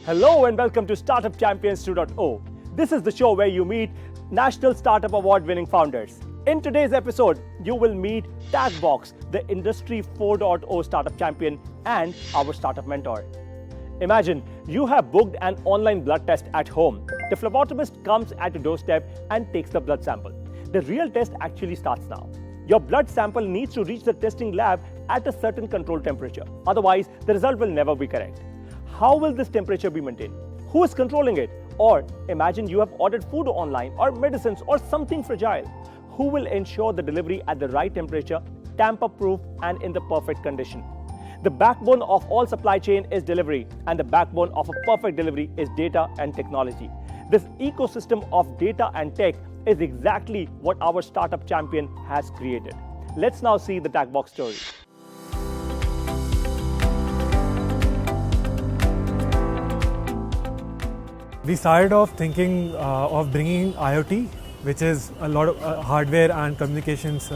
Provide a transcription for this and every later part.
Hello and welcome to Startup Champions 2.0. This is the show where you meet National Startup Award winning founders. In today's episode, you will meet Tagbox, the Industry 4.0 startup champion and our startup mentor. Imagine you have booked an online blood test at home. The phlebotomist comes at your doorstep and takes the blood sample. The real test actually starts now. Your blood sample needs to reach the testing lab at a certain controlled temperature. Otherwise, the result will never be correct. How will this temperature be maintained? Who is controlling it? Or imagine you have ordered food online or medicines or something fragile. Who will ensure the delivery at the right temperature, tamper-proof and in the perfect condition? The backbone of all supply chain is delivery, and the backbone of a perfect delivery is data and technology. This ecosystem of data and tech is exactly what our startup champion has created. Let's now see the Tagbox story. We started off thinking of bringing IoT, which is a lot of hardware and communications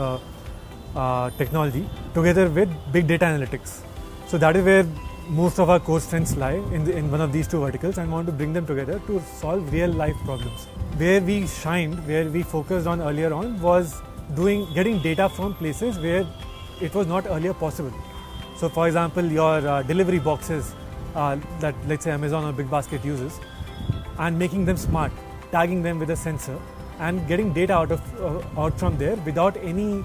technology, together with big data analytics. So that is where most of our core strengths lie, in one of these two verticals, and want to bring them together to solve real life problems. Where we shined, where we focused on earlier on, was getting data from places where it was not earlier possible. So for example, your delivery boxes that, let's say, Amazon or Big Basket uses, and making them smart, tagging them with a sensor, and getting data out from there without any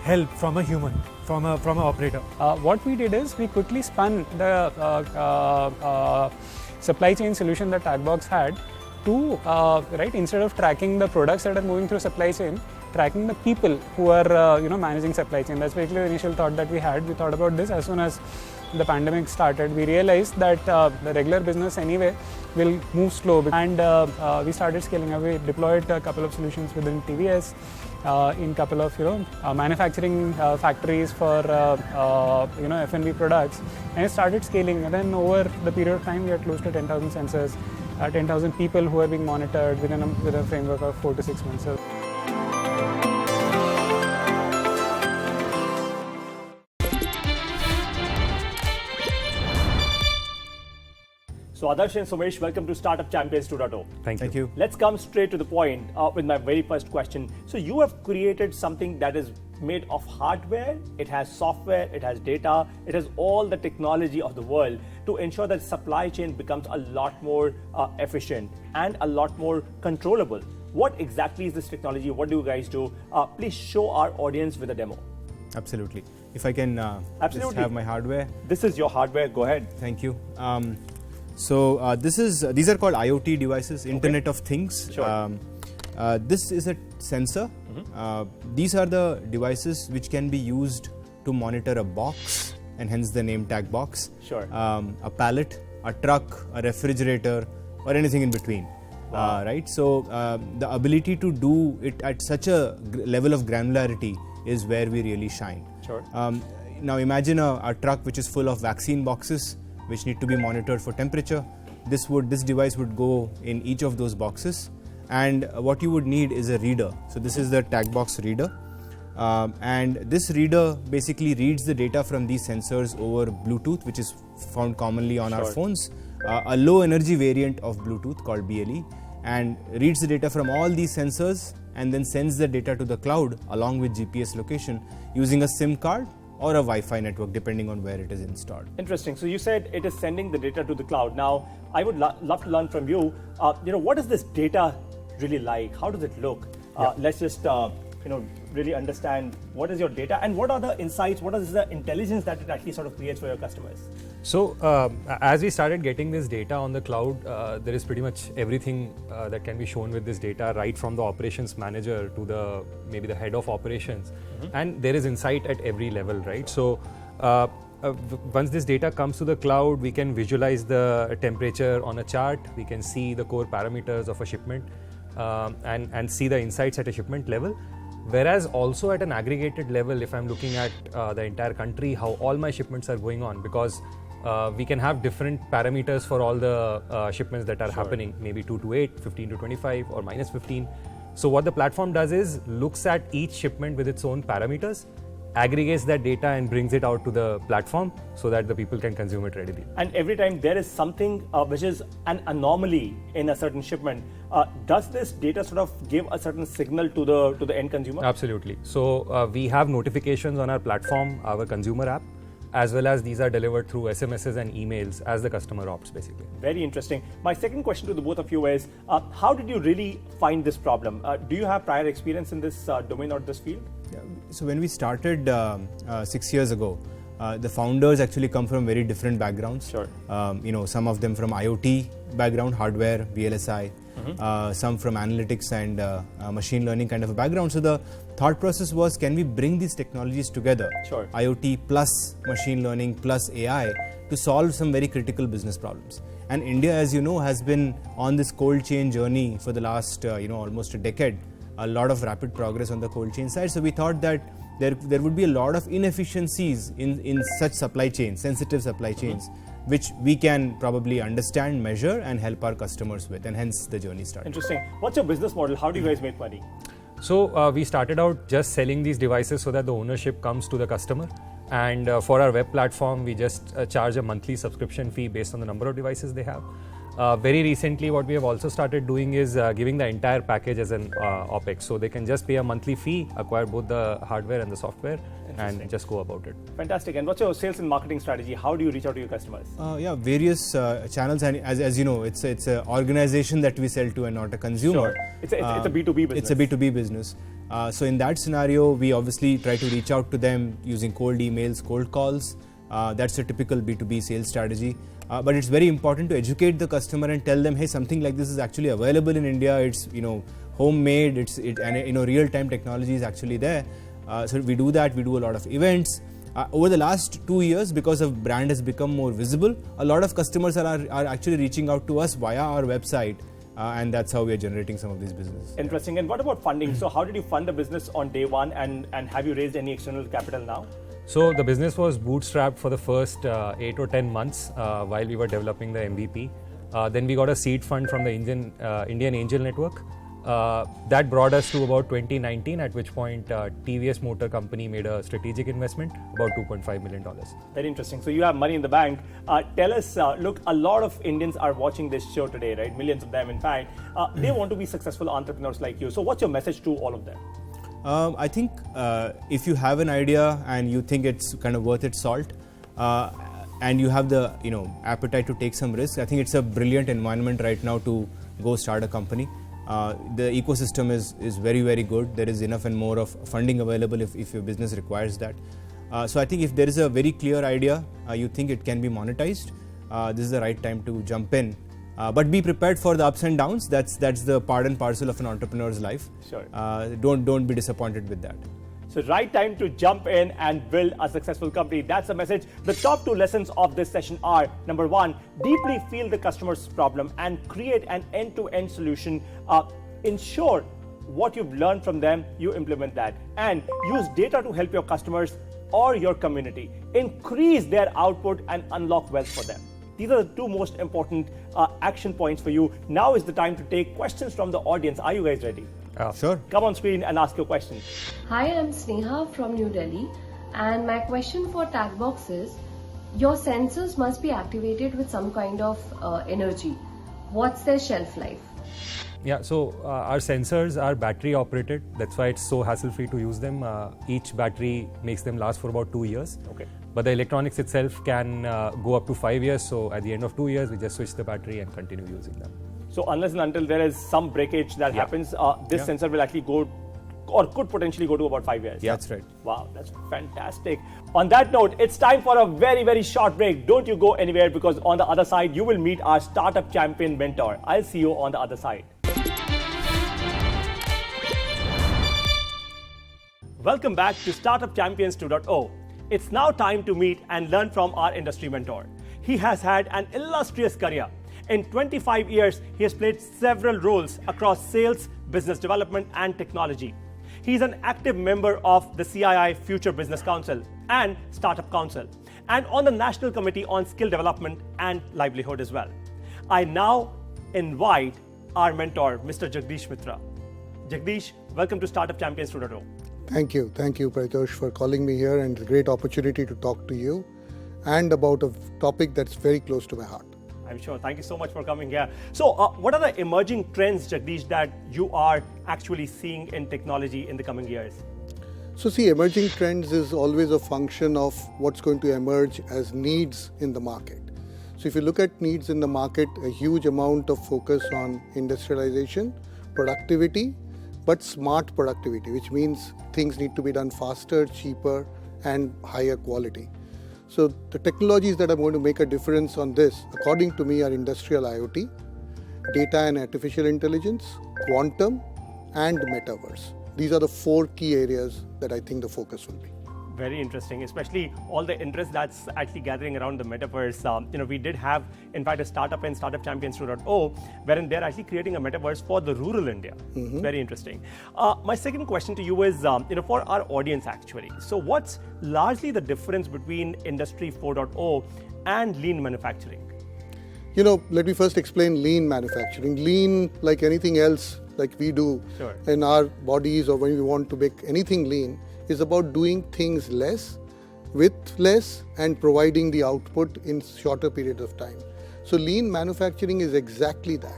help from a human, from an operator. What we did is we quickly spun the supply chain solution that Tagbox had to instead of tracking the products that are moving through supply chain, tracking the people who are managing supply chain. That's basically the initial thought that we had. We thought about this as soon as the pandemic started. We realized that the regular business anyway will move slow, and we started scaling up. We deployed a couple of solutions within TVS, in couple of manufacturing factories for F&B products, and it started scaling. And then over the period of time, we had close to 10,000 sensors, 10,000 people who are being monitored within a framework of 4 to 6 months. So Adarsh and Somesh, welcome to Startup Champions 2.0. Thank you. Let's come straight to the point with my very first question. So you have created something that is made of hardware, it has software, it has data, it has all the technology of the world to ensure that supply chain becomes a lot more efficient and a lot more controllable. What exactly is this technology? What do you guys do? Please show our audience with a demo. Absolutely. If I can just have my hardware. This is your hardware, go ahead. Thank you. So these are called IoT devices, Internet of Things. Sure. This is a sensor. These are the devices which can be used to monitor a box, and hence the name Tagbox. Sure. A pallet, a truck, a refrigerator, or anything in between. Wow. Right. So the ability to do it at such a level of granularity is where we really shine. Sure. Now imagine a truck which is full of vaccine boxes, which need to be monitored for temperature. This device would go in each of those boxes, and what you would need is a reader. So this is the Tagbox reader, and this reader basically reads the data from these sensors over Bluetooth, which is found commonly on our phones, a low energy variant of Bluetooth called BLE, and reads the data from all these sensors and then sends the data to the cloud along with GPS location using a SIM card or a Wi-Fi network, depending on where it is installed. Interesting. So you said it is sending the data to the cloud. Now, I would love to learn from you. What is this data really like? How does it look? Let's just really understand what is your data and what are the insights, what is the intelligence that it actually sort of creates for your customers? So as we started getting this data on the cloud, there is pretty much everything that can be shown with this data, right from the operations manager to maybe the head of operations. And there is insight at every level, right? So once this data comes to the cloud, we can visualize the temperature on a chart, we can see the core parameters of a shipment and see the insights at a shipment level. Whereas also at an aggregated level, if I'm looking at the entire country, how all my shipments are going on, because we can have different parameters for all the shipments that are happening, maybe 2 to 8, 15 to 25 or minus 15. So what the platform does is looks at each shipment with its own parameters aggregates that data and brings it out to the platform so that the people can consume it readily. And every time there is something which is an anomaly in a certain shipment, does this data sort of give a certain signal to the end consumer? Absolutely. So we have notifications on our platform, our consumer app, as well as these are delivered through SMSs and emails as the customer opts, basically. Very interesting. My second question to the both of you is, how did you really find this problem? Do you have prior experience in this domain or this field? Yeah. So when we started 6 years ago, the founders actually come from very different backgrounds. Sure. Some of them from IoT background, hardware, VLSI, some from analytics and machine learning kind of a background. So the thought process was, can we bring these technologies together, Sure. IoT plus machine learning plus AI, to solve some very critical business problems. And India, as you know, has been on this cold chain journey for the last almost a decade. A lot of rapid progress on the cold chain side. So we thought that there would be a lot of inefficiencies in such supply chains, sensitive supply chains, which we can probably understand, measure, and help our customers with, and hence the journey started. Interesting. What's your business model? How do you guys make money? So we started out just selling these devices so that the ownership comes to the customer. And for our web platform, we just charge a monthly subscription fee based on the number of devices they have. Very recently, what we have also started doing is giving the entire package as an OPEX. So they can just pay a monthly fee, acquire both the hardware and the software, and just go about it. Fantastic. And what's your sales and marketing strategy? How do you reach out to your customers? Various channels, and as you know, it's an organization that we sell to and not a consumer. Sure. It's a B2B business. It's a B2B business. So in that scenario, we obviously try to reach out to them using cold emails, cold calls. That's a typical B2B sales strategy. But it's very important to educate the customer and tell them, hey, something like this is actually available in India. It's homemade. And real-time technology is actually there. So we do that. We do a lot of events. Over the last 2 years, because our brand has become more visible, a lot of customers are actually reaching out to us via our website. And that's how we are generating some of these businesses. Interesting. And what about funding? So how did you fund the business on day one, and have you raised any external capital now? So the business was bootstrapped for the first 8 or 10 months while we were developing the MVP. Then we got a seed fund from the Indian Angel Network. That brought us to about 2019, at which point TVS Motor Company made a strategic investment, about $2.5 million. Very interesting. So you have money in the bank. Tell us, look, a lot of Indians are watching this show today, right? Millions of them, in fact. They want to be successful entrepreneurs like you. So what's your message to all of them? I think if you have an idea and you think it's kind of worth its salt, and you have the appetite to take some risks, I think it's a brilliant environment right now to go start a company. The ecosystem is very, very good. There is enough and more of funding available if your business requires that. So I think if there is a very clear idea, you think it can be monetized, this is the right time to jump in. But be prepared for the ups and downs. That's the part and parcel of an entrepreneur's life. Sure. Don't be disappointed with that. So right time to jump in and build a successful company. That's the message. The top 2 lessons of this session are, number 1, deeply feel the customer's problem and create an end-to-end solution. Ensure what you've learned from them, you implement that. And use data to help your customers or your community increase their output and unlock wealth for them. These are the 2 most important action points for you. Now is the time to take questions from the audience. Are you guys ready? Sure. Come on screen and ask your question. Hi, I'm Sneha from New Delhi, and my question for TagBox is, your sensors must be activated with some kind of energy. What's their shelf life? Yeah, so our sensors are battery operated. That's why it's so hassle-free to use them. Each battery makes them last for about 2 years. Okay. But the electronics itself can go up to 5 years. So at the end of 2 years, we just switch the battery and continue using them. So unless and until there is some breakage that happens, this sensor will actually go, or could potentially go to about 5 years. Yeah, that's right. Wow, that's fantastic. On that note, it's time for a very, very short break. Don't you go anywhere, because on the other side, you will meet our startup champion mentor. I'll see you on the other side. Welcome back to Startup Champions 2.0. It's now time to meet and learn from our industry mentor. He has had an illustrious career. In 25 years, he has played several roles across sales, business development, and technology. He is an active member of the CII Future Business Council and Startup Council, and on the National Committee on Skill Development and Livelihood as well. I now invite our mentor, Mr. Jagdish Mitra. Jagdish, welcome to Startup Champions 2.0. Thank you, Paritosh, for calling me here, and it's a great opportunity to talk to you and about a topic that's very close to my heart. I'm sure. Thank you so much for coming here. So, what are the emerging trends, Jagdish, that you are actually seeing in technology in the coming years? So see, emerging trends is always a function of what's going to emerge as needs in the market. So if you look at needs in the market, a huge amount of focus on industrialization, productivity, but smart productivity, which means things need to be done faster, cheaper, and higher quality. So the technologies that are going to make a difference on this, according to me, are industrial IoT, data and artificial intelligence, quantum, and metaverse. These are the 4 key areas that I think the focus will be. Very interesting, especially all the interest that's actually gathering around the metaverse. We did have, in fact, a startup in Startup Champions 2.0, wherein they're actually creating a metaverse for the rural India. Very interesting. My second question to you is, for our audience actually. So what's largely the difference between Industry 4.0 and lean manufacturing? Let me first explain lean manufacturing. Lean, like anything else, like we do in our bodies or when we want to make anything lean, is about doing things less with less and providing the output in shorter periods of time. So lean manufacturing is exactly that.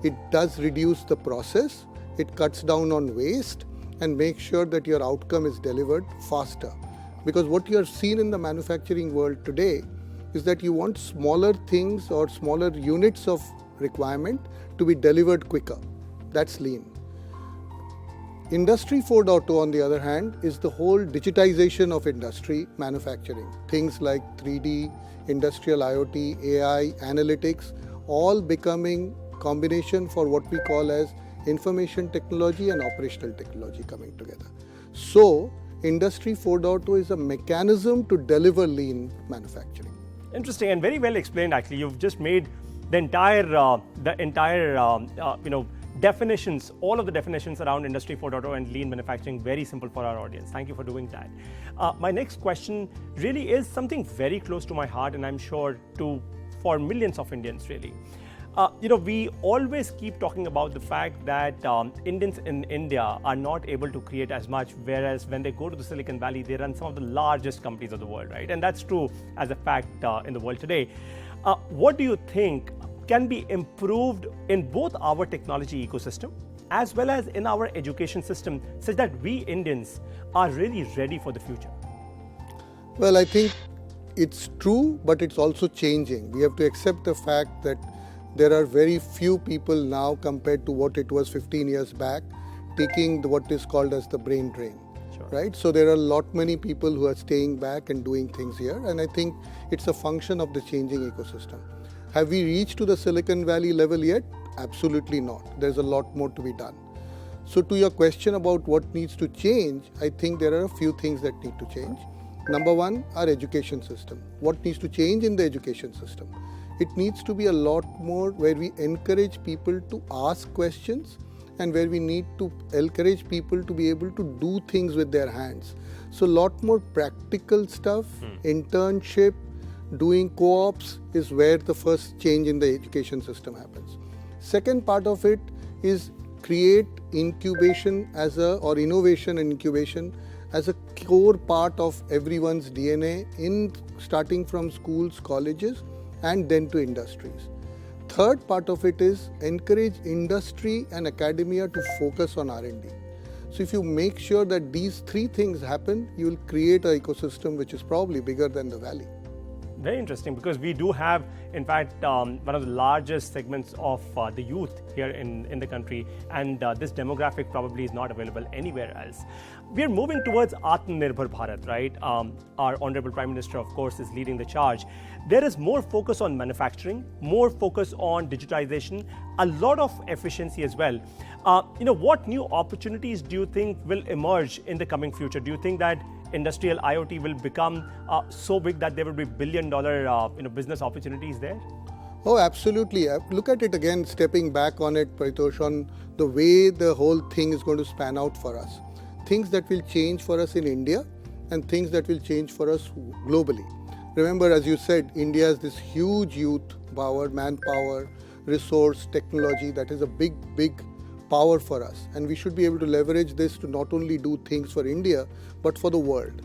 It does reduce the process, it cuts down on waste and makes sure that your outcome is delivered faster. Because what you are seeing in the manufacturing world today is that you want smaller things or smaller units of requirement to be delivered quicker. That's lean. Industry 4.0, on the other hand, is the whole digitization of industry manufacturing. Things like 3D, industrial IoT, AI, analytics, all becoming combination for what we call as information technology and operational technology coming together. So, Industry 4.0 is a mechanism to deliver lean manufacturing. Interesting and very well explained. Actually, you've just made the entire definitions, all of the definitions around Industry 4.0 and lean manufacturing very simple for our audience. Thank you for doing that. My next question really is something very close to my heart, and I'm sure for millions of Indians really. We always keep talking about the fact that Indians in India are not able to create as much, whereas when they go to the Silicon Valley, they run some of the largest companies of the world, right? And that's true as a fact in the world today. What do you think can be improved in both our technology ecosystem as well as in our education system such that we Indians are really ready for the future? Well, I think it's true, but it's also changing. We have to accept the fact that there are very few people now compared to what it was 15 years back taking what is called as the brain drain. Right? So there are many people who are staying back and doing things here, and I think it's a function of the changing ecosystem. Have we reached to the Silicon Valley level yet? Absolutely not. There's a lot more to be done. So to your question about what needs to change, I think there are a few things that need to change. Number one, our education system. What needs to change in the education system? It needs to be a lot more where we encourage people to ask questions and where we need to encourage people to be able to do things with their hands. So a lot more practical stuff, internship, doing co-ops is where the first change in the education system happens. Second part of it is create incubation or innovation and incubation as a core part of everyone's DNA starting from schools, colleges, and then to industries. Third part of it is encourage industry and academia to focus on R&D. So if you make sure that these 3 things happen, you will create an ecosystem which is probably bigger than the valley. Very interesting, because we do have, in fact, one of the largest segments of the youth here in the country, and this demographic probably is not available anywhere else. We are moving towards Atmanirbhar Bharat, right? Our Honorable Prime Minister, of course, is leading the charge. There is more focus on manufacturing, more focus on digitization, a lot of efficiency as well. What new opportunities do you think will emerge in the coming future? Do you think that industrial IoT will become so big that there will be billion-dollar business opportunities there? Oh, absolutely. Look at it again, stepping back on it, Paritosh, on the way the whole thing is going to span out for us. Things that will change for us in India and things that will change for us globally. Remember, as you said, India has this huge youth power, manpower, resource, technology that is a big power for us, and we should be able to leverage this to not only do things for India but for the world.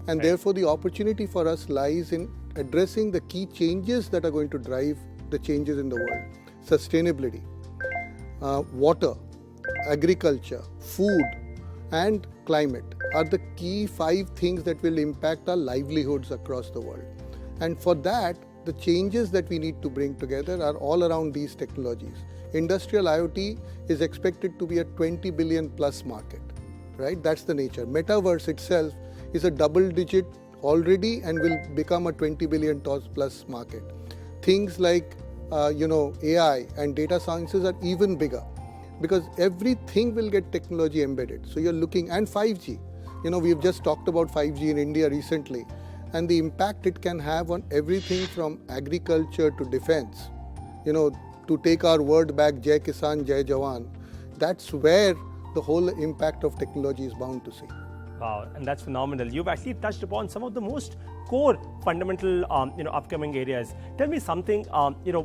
And therefore the opportunity for us lies in addressing the key changes that are going to drive the changes in the world. Sustainability, water, agriculture, food and climate are the key 5 things that will impact our livelihoods across the world. And for that, the changes that we need to bring together are all around these technologies. Industrial IoT is expected to be a 20 billion plus market, right? That's the nature. Metaverse itself is a double digit already and will become a 20 billion plus market. Things like AI and data sciences are even bigger, because everything will get technology embedded. So you're looking, and 5G. We've just talked about 5G in India recently, and the impact it can have on everything from agriculture to defense. To take our word back, Jai Kisan, Jai Jawan, that's where the whole impact of technology is bound to see. Wow, and that's phenomenal. You've actually touched upon some of the most core fundamental, upcoming areas. Tell me something,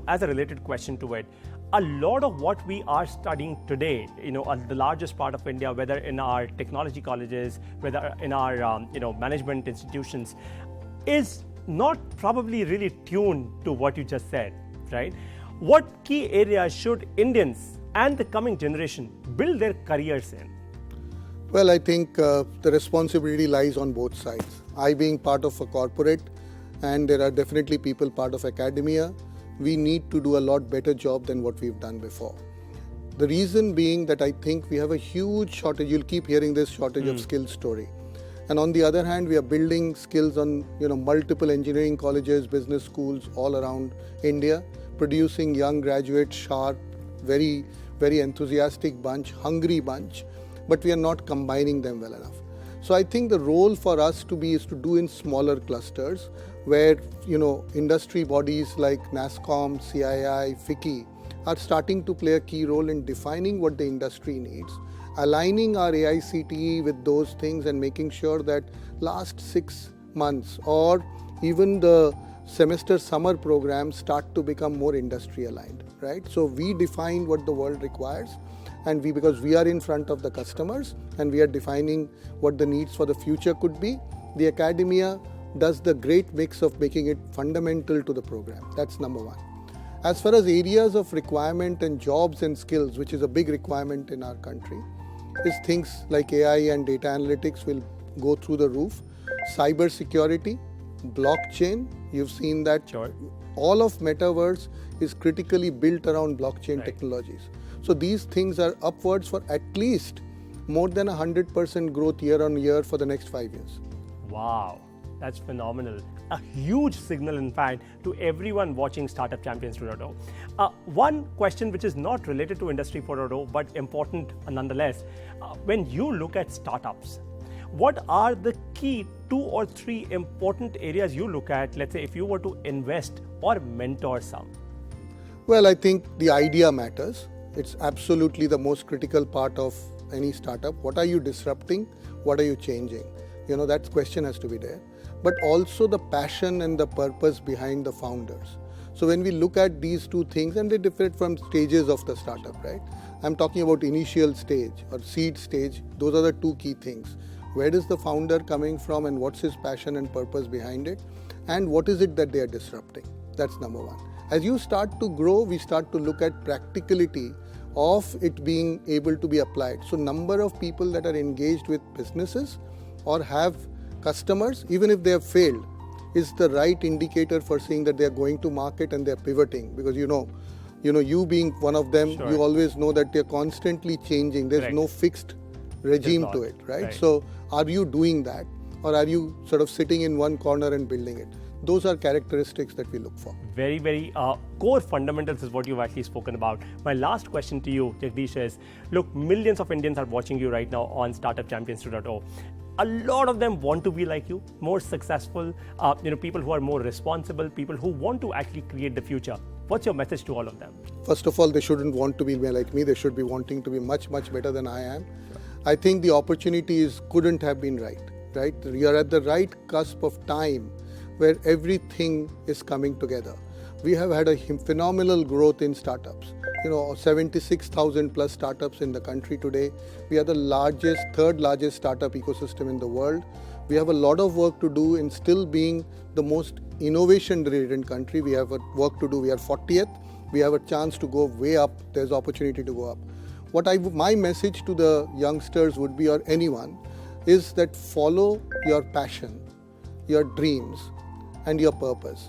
as a related question to it. A lot of what we are studying today, the largest part of India, whether in our technology colleges, whether in our, management institutions, is not probably really tuned to what you just said, right? What key areas should Indians and the coming generation build their careers in? Well, I think the responsibility lies on both sides. I being part of a corporate, and there are definitely people part of academia, we need to do a lot better job than what we've done before. The reason being that I think we have a huge shortage. You'll keep hearing this shortage of skills story. And on the other hand, we are building skills on multiple engineering colleges, business schools all around India, producing young graduates, sharp, very, very enthusiastic bunch, hungry bunch, but we are not combining them well enough. So I think the role for us is to do in smaller clusters where industry bodies like NASSCOM, CII, FICCI are starting to play a key role in defining what the industry needs, aligning our AICTE with those things and making sure that last 6 months or even the semester summer programs start to become more industry aligned, right? So we define what the world requires, and because we are in front of the customers and we are defining what the needs for the future could be, the academia does the great mix of making it fundamental to the program. That's number one. As far as areas of requirement and jobs and skills, which is a big requirement in our country, is things like AI and data analytics will go through the roof. Cyber security, blockchain, you've seen that. Sure. All of metaverse is critically built around blockchain technologies. So these things are upwards for at least more than 100% growth year on year for the next 5 years. Wow, that's phenomenal. A huge signal, in fact, to everyone watching Startup Champions 2.0. One question which is not related to Industry 4.0 but important nonetheless. When you look at startups, what are the key 2 or 3 important areas you look at, let's say, if you were to invest or mentor some? Well, I think the idea matters. It's absolutely the most critical part of any startup. What are you disrupting? What are you changing? That question has to be there. But also the passion and the purpose behind the founders. So when we look at these 2 things, and they differ from stages of the startup, right? I'm talking about initial stage or seed stage. Those are the 2 key things. Where is the founder coming from and what's his passion and purpose behind it? And what is it that they are disrupting? That's number one. As you start to grow, we start to look at practicality of it being able to be applied. So number of people that are engaged with businesses or have customers, even if they have failed, is the right indicator for saying that they are going to market and they are pivoting. Because you being one of them, Sure. you always know that they're constantly changing. There's Correct. no fixed regime to it, right? So are you doing that, or are you sort of sitting in one corner and building it? Those are characteristics that we look for. Very, very core fundamentals is what you've actually spoken about. My last question to you, Jagdish, is, look, millions of Indians are watching you right now on Startup Champions 2.0. A lot of them want to be like you, more successful, people who are more responsible, people who want to actually create the future. What's your message to all of them? First of all, they shouldn't want to be like me. They should be wanting to be much, much better than I am. I think the opportunities couldn't have been right? You're at the right cusp of time where everything is coming together. We have had a phenomenal growth in startups. 76,000 plus startups in the country today. We are the third largest startup ecosystem in the world. We have a lot of work to do in still being the most innovation-driven country. We have work to do. We are 40th. We have a chance to go way up. There's opportunity to go up. My message to the youngsters would be, or anyone, is that follow your passion, your dreams, and your purpose.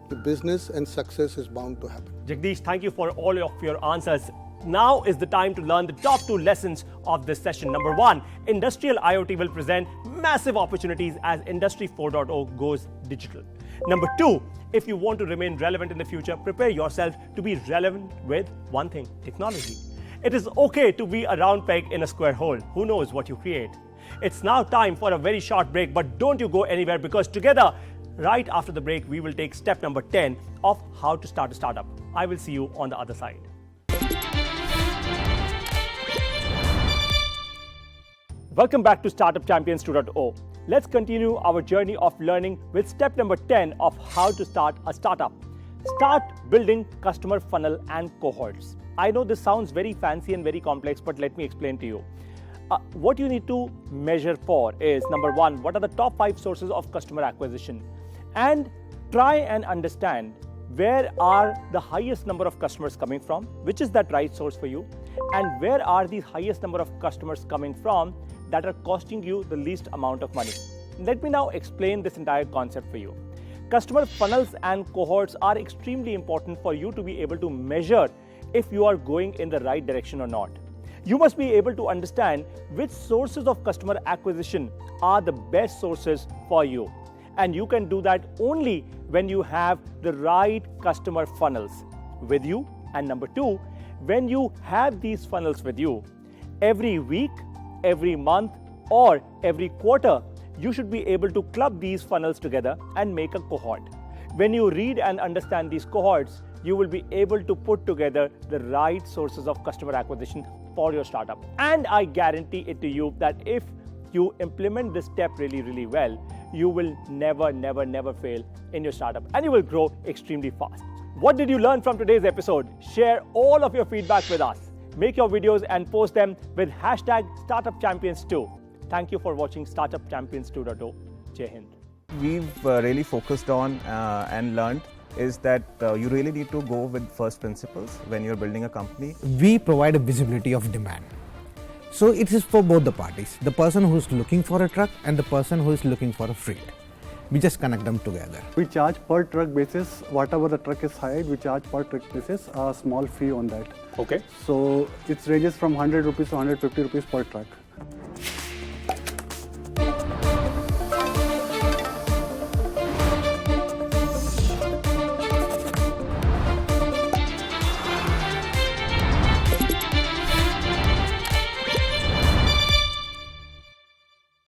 The business and success is bound to happen. Jagdish, thank you for all of your answers. Now is the time to learn the top 2 lessons of this session. Number 1, industrial IoT will present massive opportunities as Industry 4.0 goes digital. Number 2, if you want to remain relevant in the future, prepare yourself to be relevant with one thing, technology. It is okay to be a round peg in a square hole. Who knows what you create? It's now time for a very short break, but don't you go anywhere, because together, right after the break, we will take step number 10 of how to start a startup. I will see you on the other side. Welcome back to Startup Champions 2.0. Let's continue our journey of learning with step number 10 of how to start a startup. Start building customer funnel and cohorts. I know this sounds very fancy and very complex, but let me explain to you. What you need to measure for is, number 1, what are the top 5 sources of customer acquisition? And try and understand where are the highest number of customers coming from, which is that right source for you, and where are the highest number of customers coming from that are costing you the least amount of money. Let me now explain this entire concept for you. Customer funnels and cohorts are extremely important for you to be able to measure if you are going in the right direction or not. You must be able to understand which sources of customer acquisition are the best sources for you. And you can do that only when you have the right customer funnels with you. And number 2, when you have these funnels with you, every week, every month, or every quarter, you should be able to club these funnels together and make a cohort. When you read and understand these cohorts, you will be able to put together the right sources of customer acquisition for your startup. And I guarantee it to you that if you implement this step really, really well, you will never fail in your startup, and you will grow extremely fast. What did you learn from today's episode? Share all of your feedback with us. Make your videos and post them with hashtag StartupChampions2. Thank you for watching Startup Champions 2.0. Jai Hind. We've really focused on and learned is that you really need to go with first principles when you're building a company. We provide a visibility of demand. So it is for both the parties, the person who is looking for a truck and the person who is looking for a freight. We just connect them together. We charge per truck basis. Whatever the truck is hired, we charge per truck basis a small fee on that. Okay. So it ranges from 100 rupees to 150 rupees per truck.